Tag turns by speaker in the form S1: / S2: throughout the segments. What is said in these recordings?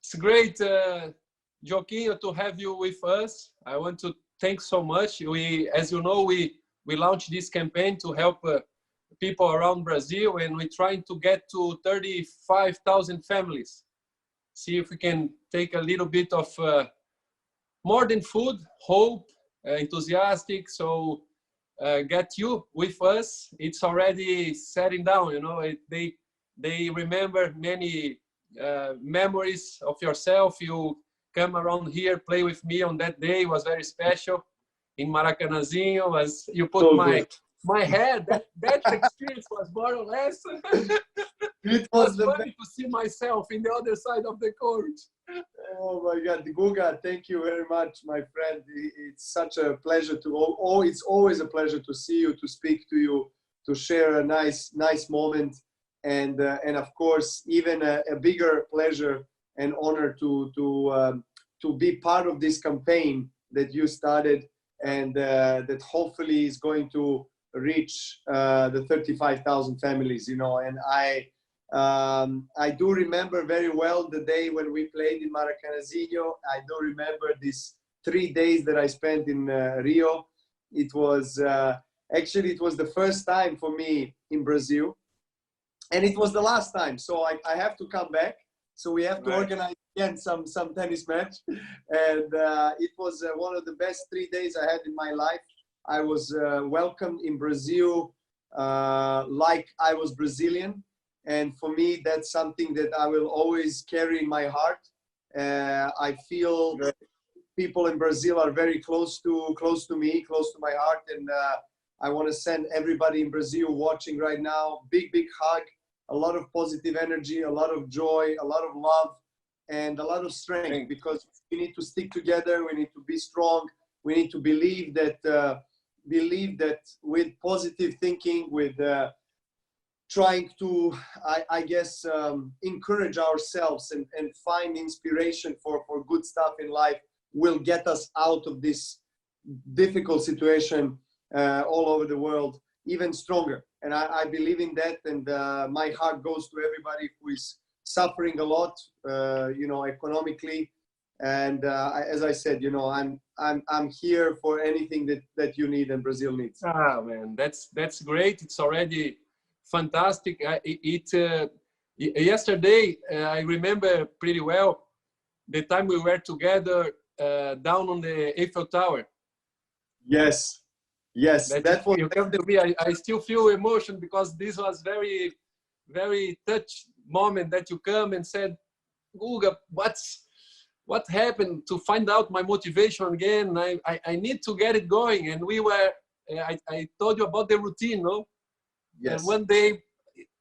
S1: it's great, Joaquim, to have you with us. I want to thank so much. As you know, we launched this campaign to help people around Brazil, and we're trying to get to 35,000 families. See if we can take a little bit of more than food, hope, enthusiastic. So get you with us. It's already setting down. You know, they remember many memories of yourself. You come around here, play with me on that day. It was very special in Maracanãzinho. As you put my head, that experience was more or less.
S2: It was
S1: funny to see myself in the other side of the court.
S2: Oh my God, Guga, thank you very much, my friend. It's such a pleasure it's always a pleasure to see you, to speak to you, to share a nice moment, and of course, even a bigger pleasure and honor to be part of this campaign that you started, and that hopefully is going to reach the 35,000 families, you know. And I do remember very well the day when we played in Maracanãzinho. I do remember these 3 days that I spent in Rio. It was actually, it was the first time for me in Brazil, and it was the last time. So I have to come back. So we have to organize again some tennis match, and it was one of the best 3 days I had in my life. I was welcomed in Brazil like I was Brazilian. And for me, that's something that I will always carry in my heart. I feel that people in Brazil are very close to me, close to my heart. And I want to send everybody in Brazil watching right now, big hug, a lot of positive energy, a lot of joy, a lot of love, and a lot of strength, because we need to stick together. We need to be strong. We need to believe that with positive thinking, with trying to, I guess, encourage ourselves and find inspiration for good stuff in life will get us out of this difficult situation all over the world even stronger. And I believe in that, and my heart goes to everybody who is suffering a lot, you know, economically. And as I said, you know, I'm here for anything that you need and Brazil needs.
S1: Ah, man, that's great. It's already fantastic. Yesterday, I remember pretty well the time we were together down on the Eiffel Tower.
S2: Yes, that was.
S1: You come to me. I still feel emotion, because this was very, very touch moment that you come and said, Guga, what happened, to find out my motivation again. I need to get it going. And we were. I told you about the routine, no?
S2: Yes.
S1: And one day,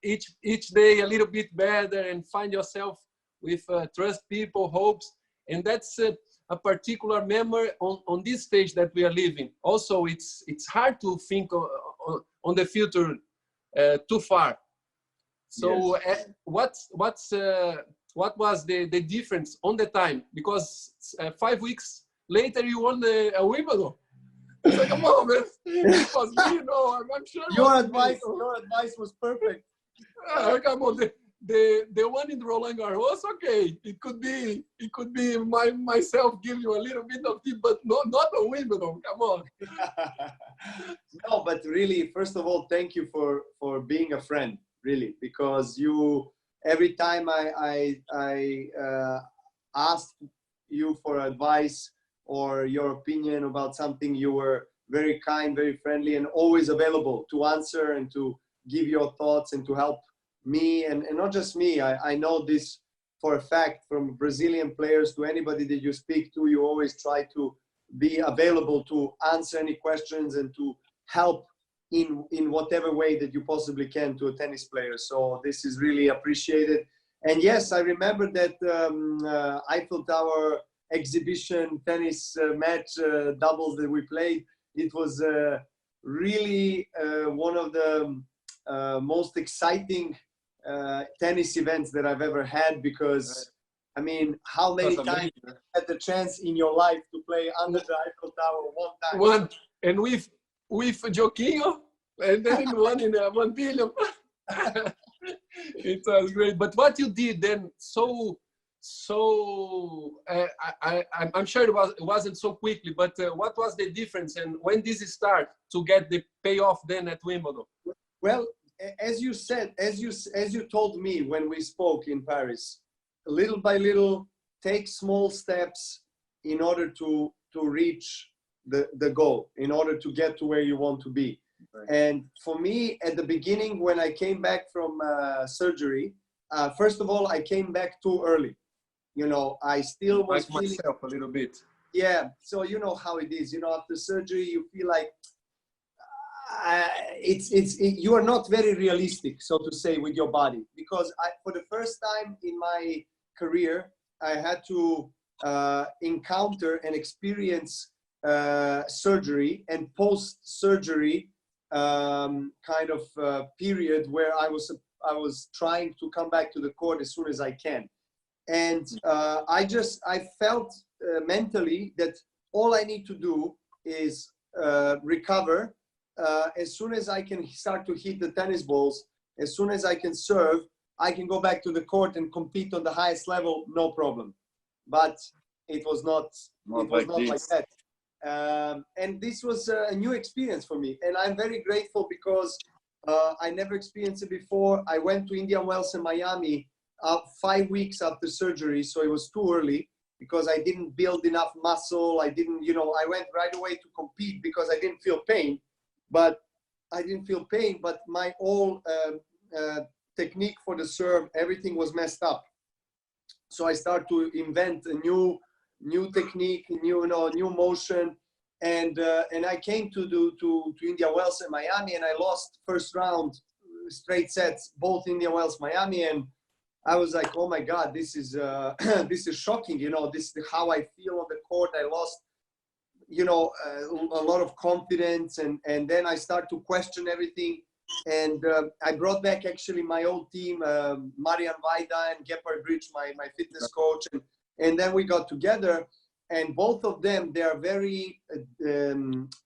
S1: each day a little bit better, and find yourself with trust people, hopes. And that's a particular memory on this stage that we are living. Also, it's hard to think on the future too far. So yes. What was the difference on the time? Because 5 weeks later you won a Wimbledon. It's like, come on, man. It was me, no, I'm sure.
S2: Your advice was perfect.
S1: Come on, the one in Roland Garros, okay. It could be myself give you a little bit of tip, but not a Wimbledon. Come on.
S2: No, but really, first of all, thank you for being a friend, really, because you, every time I asked you for advice or your opinion about something, you were very kind, very friendly, and always available to answer and to give your thoughts and to help me, and not just me. I know this for a fact, from Brazilian players to anybody that you speak to, you always try to be available to answer any questions and to help in whatever way that you possibly can to a tennis player. So this is really appreciated. And yes, I remember that Eiffel Tower exhibition tennis match doubles that we played. It was really one of the most exciting tennis events that I've ever had, because I mean, how many times you had the chance in your life to play under the Eiffel Tower? One time.
S1: One, and with Joaquim, and then one in 1 billion. It was great. But what you did then, so So I'm sure it wasn't so quickly, but what was the difference, and when did it start to get the payoff then at Wimbledon?
S2: Well, as you said, as you told me when we spoke in Paris, little by little, take small steps in order to reach the goal, in order to get to where you want to be. Right. And for me, at the beginning, when I came back from surgery, first of all, I came back too early. You know, I still was feeling
S1: myself a little bit.
S2: Yeah, so you know how it is. You know, after surgery, you feel like you are not very realistic, so to say, with your body. Because for the first time in my career, I had to encounter and experience surgery and post-surgery kind of period where I was trying to come back to the court as soon as I can. And I felt mentally that all I need to do is recover. As soon as I can start to hit the tennis balls, as soon as I can serve, I can go back to the court and compete on the highest level, no problem. But it was not like that. And this was a new experience for me. And I'm very grateful because I never experienced it before. I went to Indian Wells and Miami 5 weeks after surgery, so it was too early because I didn't build enough muscle. I didn't, you know, I went right away to compete because I didn't feel pain. But my whole technique for the serve, everything was messed up. So I started to invent a new technique, new motion, and I came to Indian Wells and Miami, and I lost first round straight sets, both Indian Wells, Miami, and I was like, oh my God, this is this is shocking. You know, this is how I feel on the court. I lost, you know, a lot of confidence, and then I start to question everything. And I brought back actually my old team, Marian Vaida and Gepard Bridge, my fitness coach, and then we got together, and both of them, they are very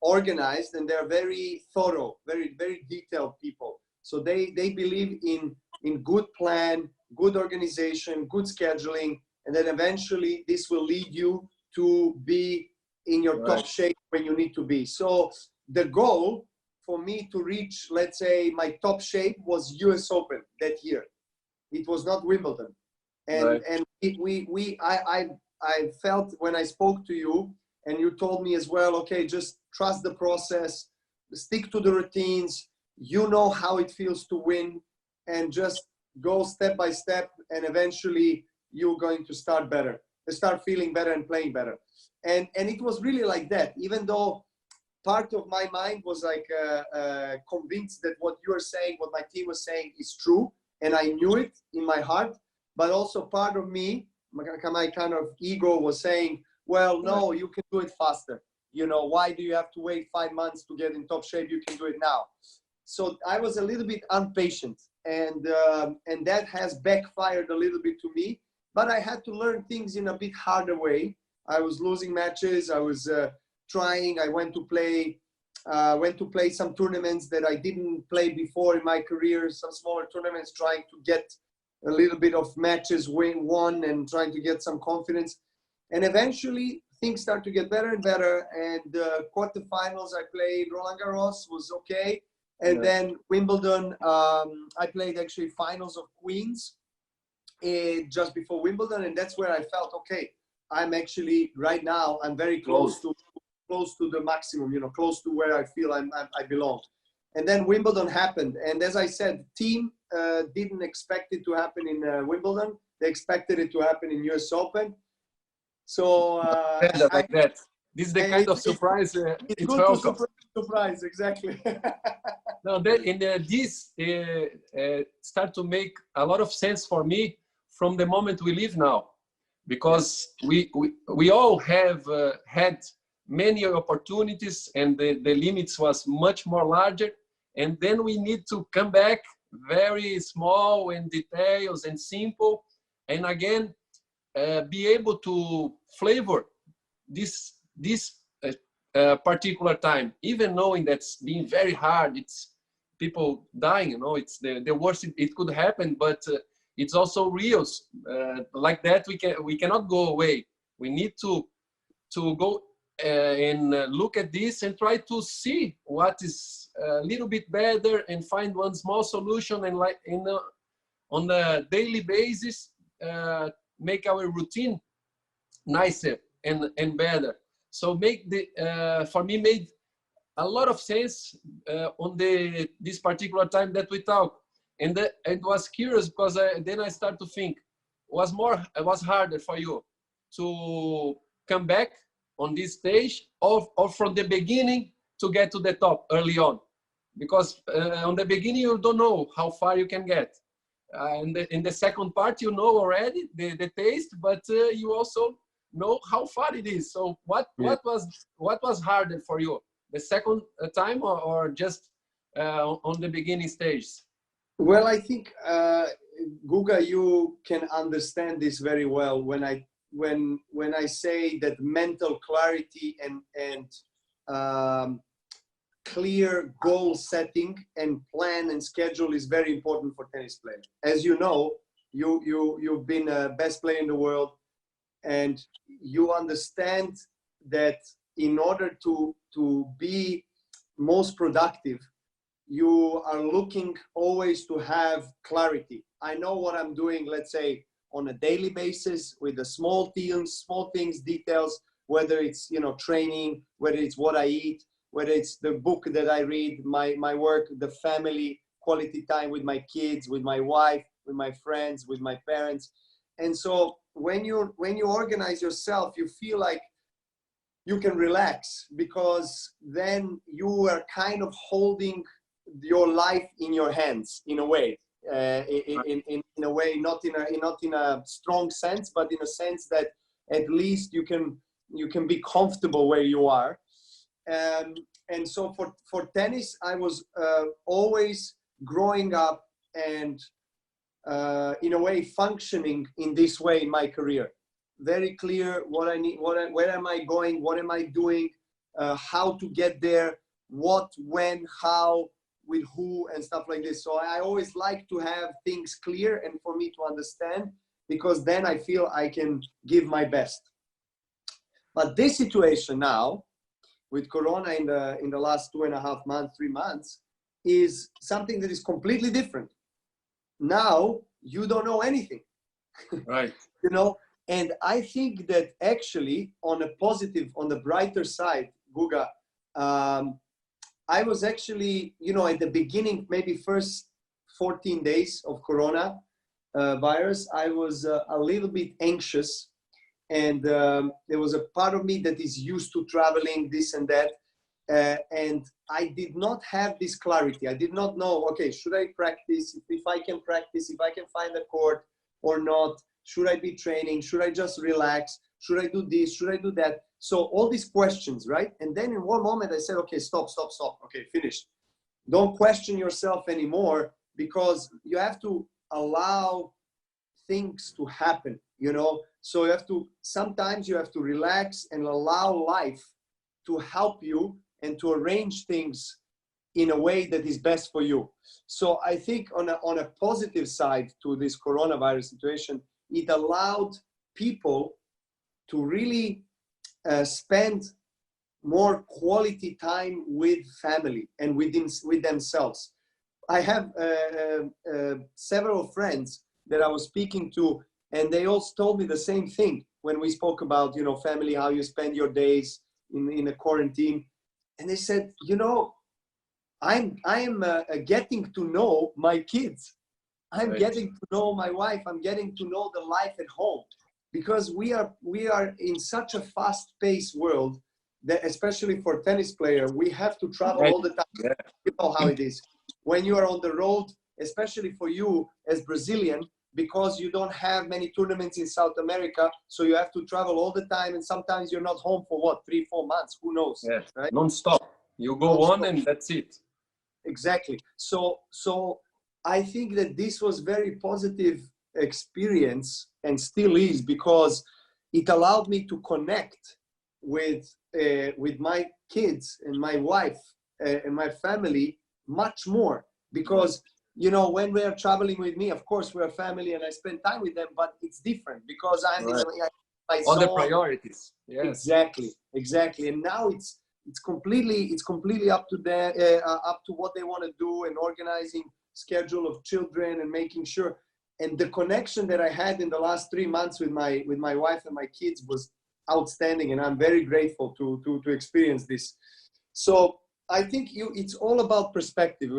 S2: organized, and they're very thorough, very, very detailed people. So they believe in good plan, good organization, good scheduling, and then eventually this will lead you to be in your top shape when you need to be. So the goal for me to reach, let's say, my top shape was US Open that year. It was not Wimbledon. And I felt when I spoke to you, and you told me as well, okay, just trust the process, stick to the routines, you know how it feels to win, and just go step by step, and eventually you're going to start feeling better and playing better. And it was really like that, even though part of my mind was like convinced that what you are saying, what my team was saying is true, and I knew it in my heart, but also part of me, my kind of ego was saying, well, no, you can do it faster. You know, why do you have to wait 5 months to get in top shape? You can do it now. So I was a little bit impatient, and that has backfired a little bit to me, but I had to learn things in a bit harder way. I was losing matches. I was trying. I went to play some tournaments that I didn't play before in my career, some smaller tournaments, trying to get a little bit of matches won and trying to get some confidence. And eventually things start to get better and better. And quarterfinals, I played Roland Garros, was okay. And then Wimbledon, I played actually finals of Queens just before Wimbledon. And that's where I felt, okay, I'm actually right now, I'm very close to the maximum, you know, close to where I feel I belong. And then Wimbledon happened. And as I said, team didn't expect it to happen in Wimbledon. They expected it to happen in US Open. So
S1: like that. This is the kind of surprise.
S2: It's good to surprise, exactly.
S1: Now, this start to make a lot of sense for me from the moment we live now, because we all have had many opportunities, and the limits was much more larger, and then we need to come back very small and details and simple, and again be able to flavor this particular time, even knowing that's being very hard. It's people dying, you know, it's the worst it could happen, but it's also real. Like that, we cannot go away. We need to go and look at this and try to see what is a little bit better and find one small solution, and like on a daily basis make our routine nicer and better. So make the for me made a lot of sense on this particular time that we talk, and it was curious because then I start to think, it was harder for you to come back on this stage, or from the beginning to get to the top early on, because on the beginning you don't know how far you can get, and in the second part you know already the taste, but you also know how far it is. So what was harder for you, the second time or just on the beginning stage?
S2: Well, I think Guga, you can understand this very well when I say that mental clarity and clear goal setting and plan and schedule is very important for tennis players. As you know, you've been a best player in the world, and you understand that in order to be most productive, you are looking always to have clarity. I know what I'm doing, let's say, on a daily basis with the small things, details, whether it's, training, whether it's what I eat, whether it's the book that I read, my work, the family, quality time with my kids, with my wife, with my friends, with my parents. And so when you organize yourself, you feel like you can relax, because then you are kind of holding your life in your hands in a way, in a way, not in a strong sense, but in a sense that at least you can be comfortable where you are. And so for tennis, I was always growing up and in a way functioning in this way in my career. Very clear what I need, where am I going, what am I doing, how to get there, what, when, how, with who, and stuff like this. So I always like to have things clear and for me to understand, because then I feel I can give my best. But this situation now, with Corona in the last 2.5 months, 3 months, is something that is completely different. Now you don't know anything,
S1: right?
S2: And I think that actually on a positive, on the brighter side, Guga, I was actually, at the beginning, maybe first 14 days of Corona virus, I was a little bit anxious. And there was a part of me that is used to traveling, this and that. And I did not have this clarity. I did not know, okay, should I practice? If I can practice, if I can find a court or not, should I be training? Should I just relax? Should I do this? Should I do that? So all these questions, right? And then in one moment I said, okay, stop. Okay, finished. Don't question yourself anymore, because you have to allow things to happen, So sometimes you have to relax and allow life to help you and to arrange things in a way that is best for you. So I think on a positive side to this coronavirus situation, it allowed people to really spend more quality time with family and with themselves. I have several friends that I was speaking to, and they all told me the same thing when we spoke about, family, how you spend your days in a quarantine. And they said, I am getting to know my kids. I'm getting to know my wife. I'm getting to know the life at home, because we are in such a fast-paced world that, especially for tennis player, we have to travel all the time.
S1: Yeah.
S2: You know how it is when you are on the road, especially for you as Brazilian, because you don't have many tournaments in South America, so you have to travel all the time, and sometimes you're not home for 3-4 months, who knows?
S1: Yes.
S2: Right?
S1: Non-stop. You go
S2: Non-stop.
S1: on and that's it.
S2: Exactly. So I think that this was very positive experience, and still is, because it allowed me to connect with my kids and my wife and my family much more, because you know, when they are traveling with me, of course we're family and I spend time with them, but it's different because I'm in my
S1: all the
S2: zone.
S1: priorities. Yes.
S2: Exactly. And now it's completely up to them, up to what they want to do, and organizing schedule of children and making sure. And the connection that I had in the last 3 months with my wife and my kids was outstanding, and I'm very grateful to experience this. So I think it's all about perspective,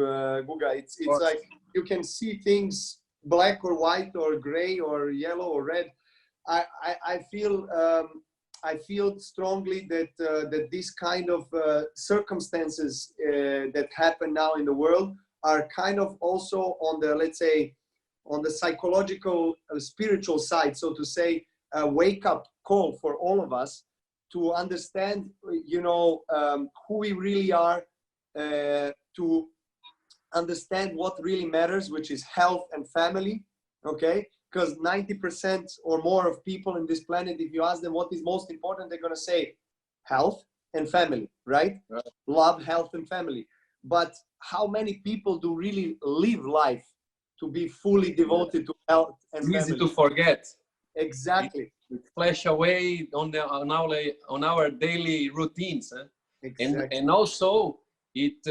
S2: Guga. It's like you can see things black or white or gray or yellow or red. I feel strongly that that this kind of circumstances that happen now in the world are kind of also on the, let's say, on the psychological, spiritual side, so to say, a wake-up call for all of us to understand, you know, who we really are, to understand what really matters, which is health and family, okay? Because 90% or more of people in this planet, if you ask them what is most important, they're going to say health and family, right? Love, health, and family. But how many people do really live life to be fully devoted to health and family?
S1: Easy to forget.
S2: Exactly.
S1: It flash away on our daily routines.
S2: Exactly.
S1: And also it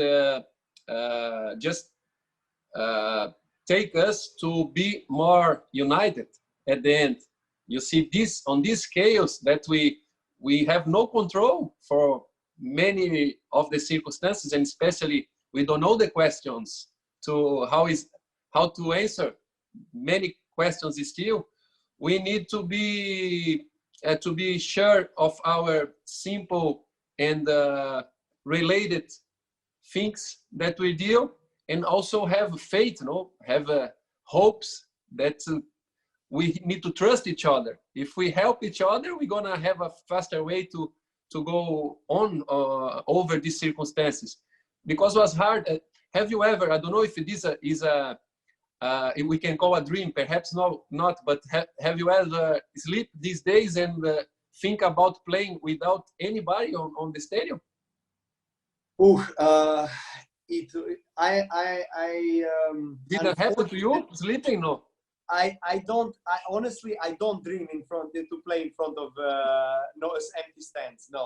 S1: just take us to be more united at the end. You see, this on this chaos that we have no control for many of the circumstances, and especially we don't know the questions to how to answer many questions still. We need to be sure of our simple and related things that we deal, and also have faith, you know, have hopes that we need to trust each other. If we help each other, we're gonna have a faster way to go on over these circumstances. Because it was hard. Have you ever? I don't know if this is a we can call a dream, perhaps not. But have you ever sleep these days and think about playing without anybody on the stadium? Did that happen to you? Sleeping? No.
S2: I honestly don't dream to play in front of empty stands. No.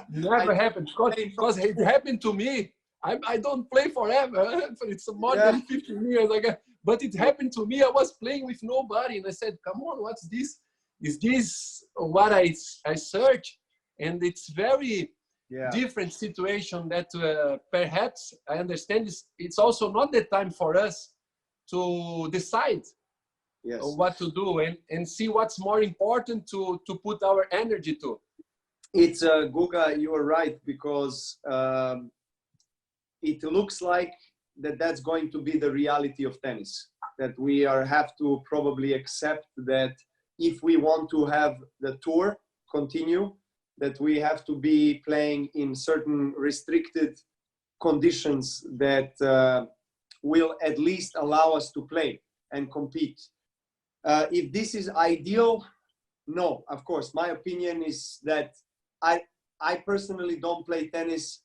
S1: Never happened, because it happened to me. I don't play forever. It's more than 15 years ago. But it happened to me. I was playing with nobody, and I said, "Come on, what's this? Is this what I search?" And it's very different situation that perhaps I understand it's also not the time for us to decide what to do and see what's more important to put our energy to.
S2: It's Guga, you are right, because it looks like that's going to be the reality of tennis, that we have to probably accept that if we want to have the tour continue, that we have to be playing in certain restricted conditions that will at least allow us to play and compete. If this is ideal, no, of course. My opinion is that I personally don't play tennis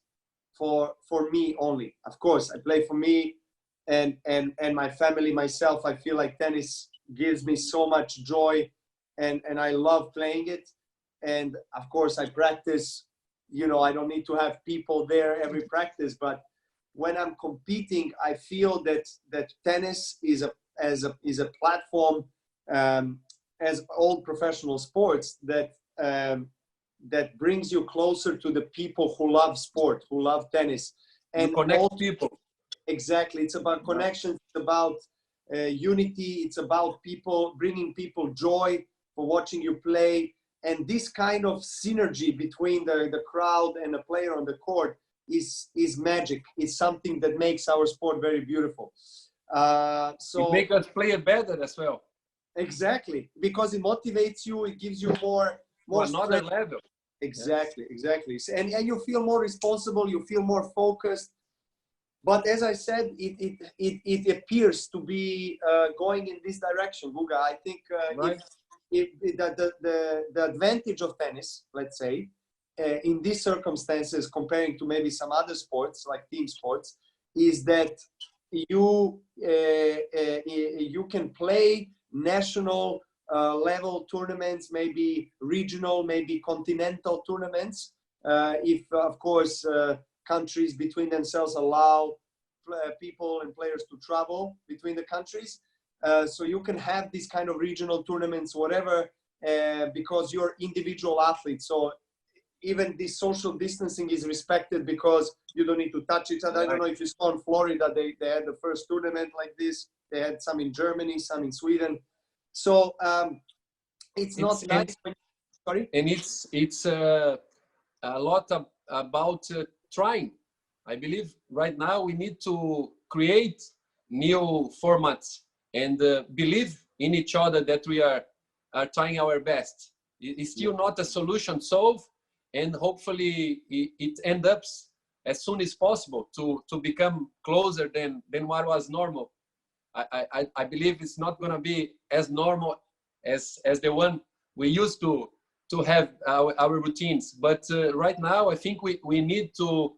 S2: for me only. Of course, I play for me and my family, myself. I feel like tennis gives me so much joy, and I love playing it. And of course, I practice. You know, I don't need to have people there every practice, but when I'm competing, I feel that tennis is a platform, as all professional sports, that brings you closer to the people who love sport, who love tennis, and
S1: connect people.
S2: Exactly, it's about connections. It's about unity. It's about people, bringing people joy for watching you play. And this kind of synergy between the crowd and the player on the court is magic. It's something that makes our sport very beautiful. So
S1: it makes us play it better as well.
S2: Exactly, because it motivates you. It gives you more
S1: another level.
S2: Exactly, exactly. And you feel more responsible. You feel more focused. But as I said, it appears to be going in this direction, Guga. I think the advantage of tennis, let's say, in these circumstances, comparing to maybe some other sports like team sports, is that you can play national level tournaments, maybe regional, maybe continental tournaments, if of course countries between themselves allow people and players to travel between the countries. So you can have these kind of regional tournaments, whatever, because you're individual athletes. So even this social distancing is respected because you don't need to touch each other. I don't know if you saw in Florida, they had the first tournament like this. They had some in Germany, some in Sweden. So it's not nice. Sorry?
S1: And it's a lot about trying. I believe right now we need to create new formats and believe in each other that we are trying our best. It's still not a solution solved, and hopefully it ends up as soon as possible to become closer than what was normal. I believe it's not going to be as normal as the one we used to have our routines. But right now, I think we need to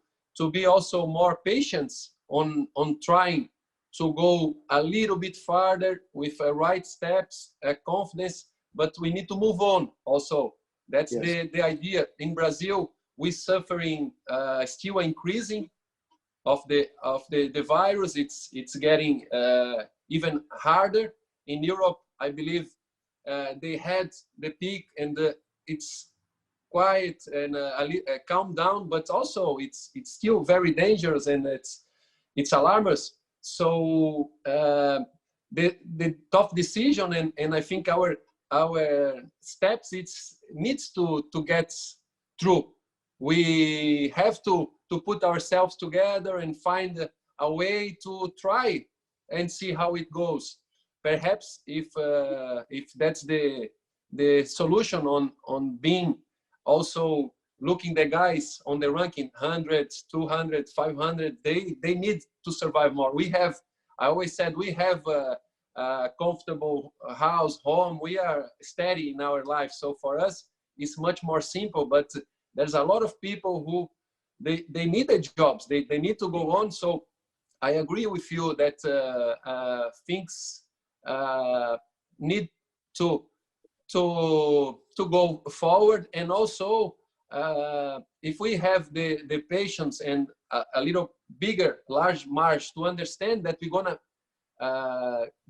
S1: be also more patient on trying to go a little bit farther with right steps, confidence, but we need to move on also. That's the idea. In Brazil, we're suffering still increasing of the virus. It's getting even harder. In Europe, I believe they had the peak, and it's quiet and calm down, but also it's still very dangerous, and it's alarming. So the tough decision, and I think our steps needs to get through. We have to put ourselves together and find a way to try and see how it goes. Perhaps if that's the solution on being also looking the guys on the ranking 100, 200, 500, they need to survive more. I always said we have a comfortable house, home. We are steady in our life. So for us, it's much more simple, but there's a lot of people who they need their jobs. They need to go on. So I agree with you that things need to go forward, and also if we have the patience and a little bigger, large march to understand that we're gonna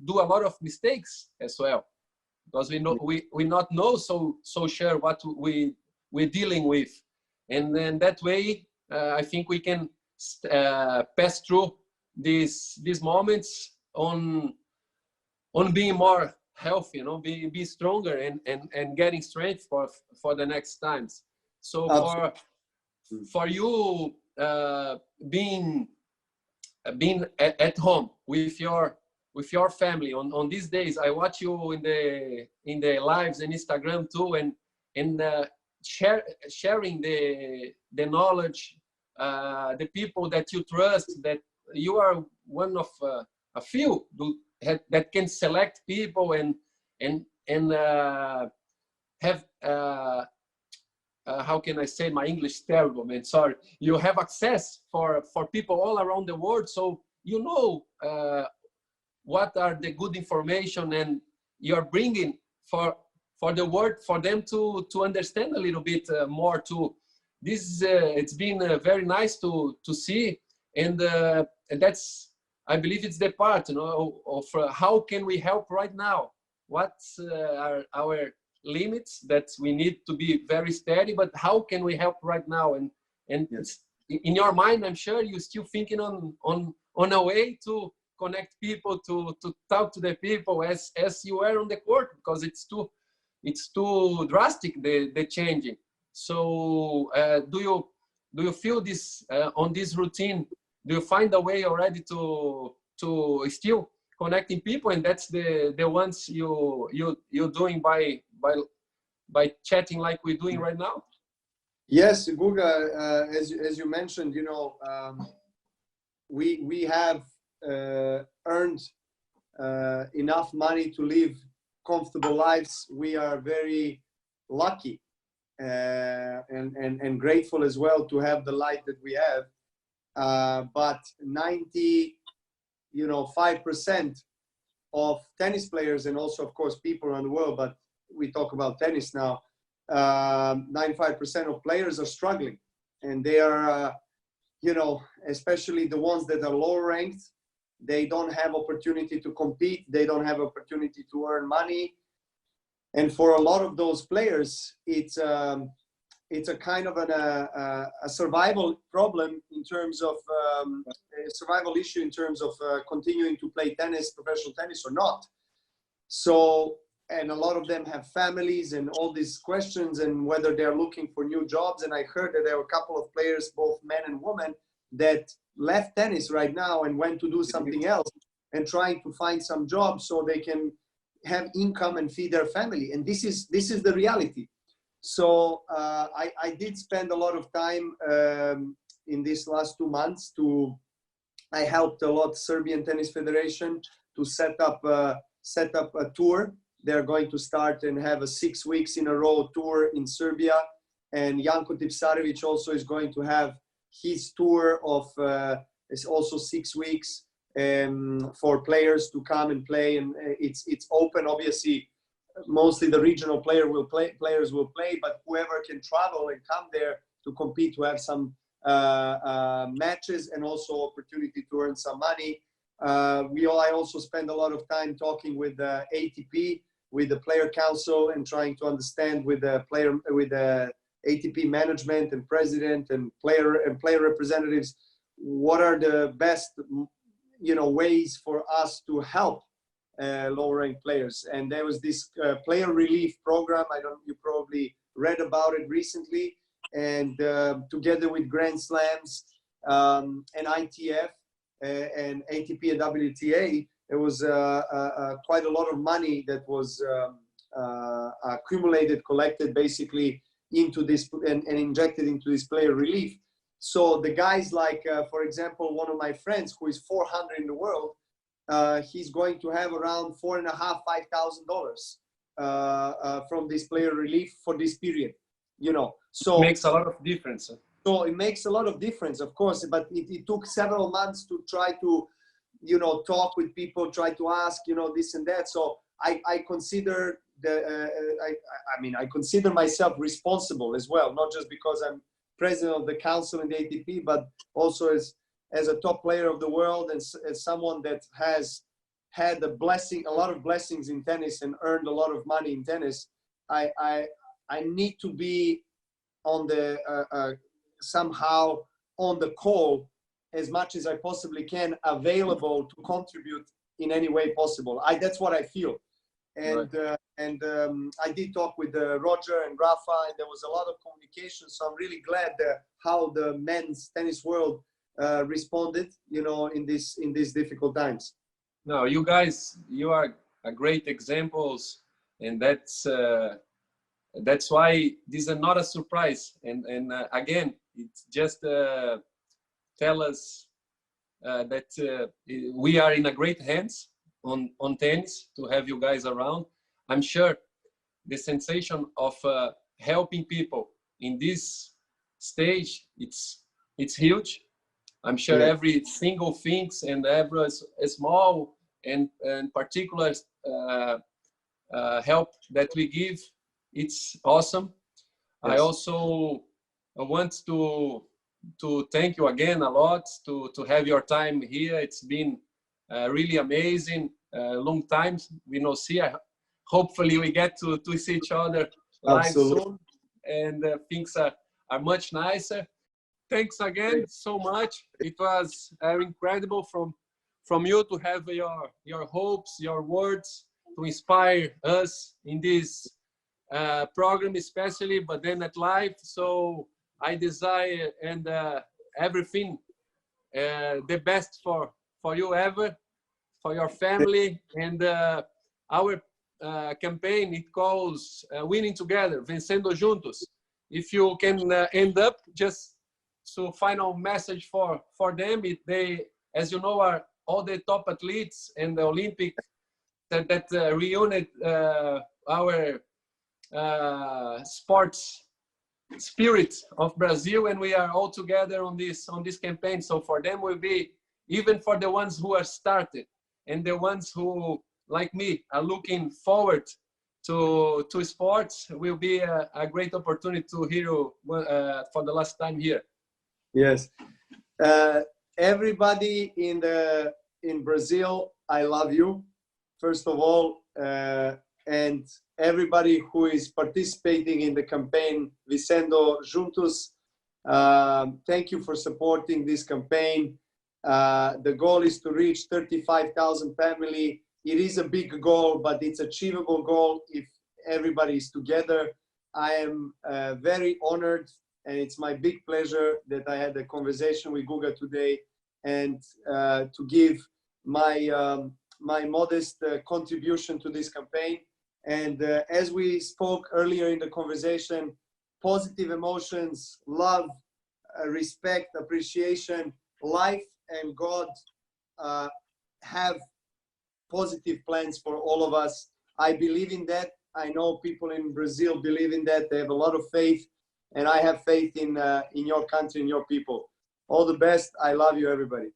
S1: do a lot of mistakes as well, because we not know so sure what we're dealing with, and then that way I think we can pass through these moments on being more healthy, be stronger and getting strength for the next times. So for you being at home with your family on these days, I watch you in the lives and Instagram too, and sharing the knowledge, the people that you trust, that you are one of a few that can select people and have how can I say, my English is terrible, man, sorry. You have access for people all around the world, so you know what are the good information, and you're bringing for the world, for them to understand a little bit more too. This it's been very nice to see, and that's, I believe it's the part, of how can we help right now? What are our limits that we need to be very steady, but how can we help right now? And yes, in your mind, I'm sure you're still thinking on a way to connect people, to talk to the people as you are on the court, because it's too drastic, the changing. So do you feel this on this routine? Do you find a way already to still connecting people, and that's the ones you're doing by chatting like we're doing right now?
S2: Yes, Guga, as you mentioned, we have earned enough money to live comfortable lives. We are very lucky and grateful as well to have the life that we have. But 90, 5% of tennis players, and also of course people around the world, but we talk about tennis now, 95% of players are struggling, and they are, especially the ones that are lower ranked, they don't have opportunity to compete, they don't have opportunity to earn money. And for a lot of those players, it's a kind of a survival problem in terms of a survival issue in terms of continuing to play tennis, professional tennis or not. So, and a lot of them have families and all these questions and whether they're looking for new jobs. And I heard that there were a couple of players, both men and women, that left tennis right now and went to do something else and trying to find some job so they can have income and feed their family. And this is the reality. So I did spend a lot of time in these last 2 months I helped a lot Serbian Tennis Federation to set up a tour. They're going to start and have a 6 weeks in a row tour in Serbia. And Janko Tipsarevic also is going to have his tour of it's also 6 weeks for players to come and play. And it's open, obviously. Mostly the regional players will play, but whoever can travel and come there to compete, to have some matches and also opportunity to earn some money. I also spend a lot of time talking with the ATP, with the player council, and trying to understand with the ATP management and president and player representatives, what are the best ways for us to help lower ranked players. And there was this player relief program. You probably read about it recently, and together with Grand Slams and ITF and ATP and WTA, there was quite a lot of money that was collected basically into this and injected into this player relief. So the guys like, for example, one of my friends who is 400 in the world, he's going to have around $4,500 from this player relief for this period. So
S1: it makes a lot of difference.
S2: So it makes a lot of difference, of course, but it took several months to try to, talk with people, try to ask, this and that. So I consider I consider myself responsible as well, not just because I'm president of the council in the ATP, but also as a top player of the world and as someone that has had a lot of blessings in tennis and earned a lot of money in tennis. I need to be on the somehow on the call as much as I possibly can, available to contribute in any way possible. That's what I feel. And right. I did talk with Roger and Rafa, and there was a lot of communication. So I'm really glad how the men's tennis world responded, in these difficult times.
S1: No, you guys, you are a great examples, and that's why this is not a surprise. And again, it's just tell us that we are in a great hands on tennis to have you guys around. I'm sure the sensation of helping people in this stage, it's huge. I'm sure every single things and every small and particular help that we give, it's awesome. Yes. I also want to thank you again a lot to have your time here. It's been really amazing. Long time we no see. Hopefully we get to see each other live soon, and things are much nicer. Thanks again so much. It was incredible from you to have your hopes, your words to inspire us in this program especially, but then at live. So I desire and everything the best for you ever, for your family, and our campaign, it calls Winning Together, Vencendo Juntos. If you can end up, just so final message for them, they, as you know, are all the top athletes and the Olympic that reunite our sports spirit of Brazil, and we are all together on this campaign. So for them will be even for the ones who are started and the ones who, like me, are looking forward to sports, will be a great opportunity to hear you for the last time here.
S2: Yes. Everybody in Brazil, I love you, first of all, and everybody who is participating in the campaign Vencendo Juntos, thank you for supporting this campaign. The goal is to reach 35,000 family. It is a big goal, but it's achievable goal if everybody is together. I am very honored, and it's my big pleasure that I had a conversation with Guga today, and to give my my modest contribution to this campaign. And as we spoke earlier in the conversation, positive emotions, love, respect, appreciation, life and God have positive plans for all of us. I believe in that. I know people in Brazil believe in that. They have a lot of faith, and I have faith in your country and your people. All the best. I love you, everybody.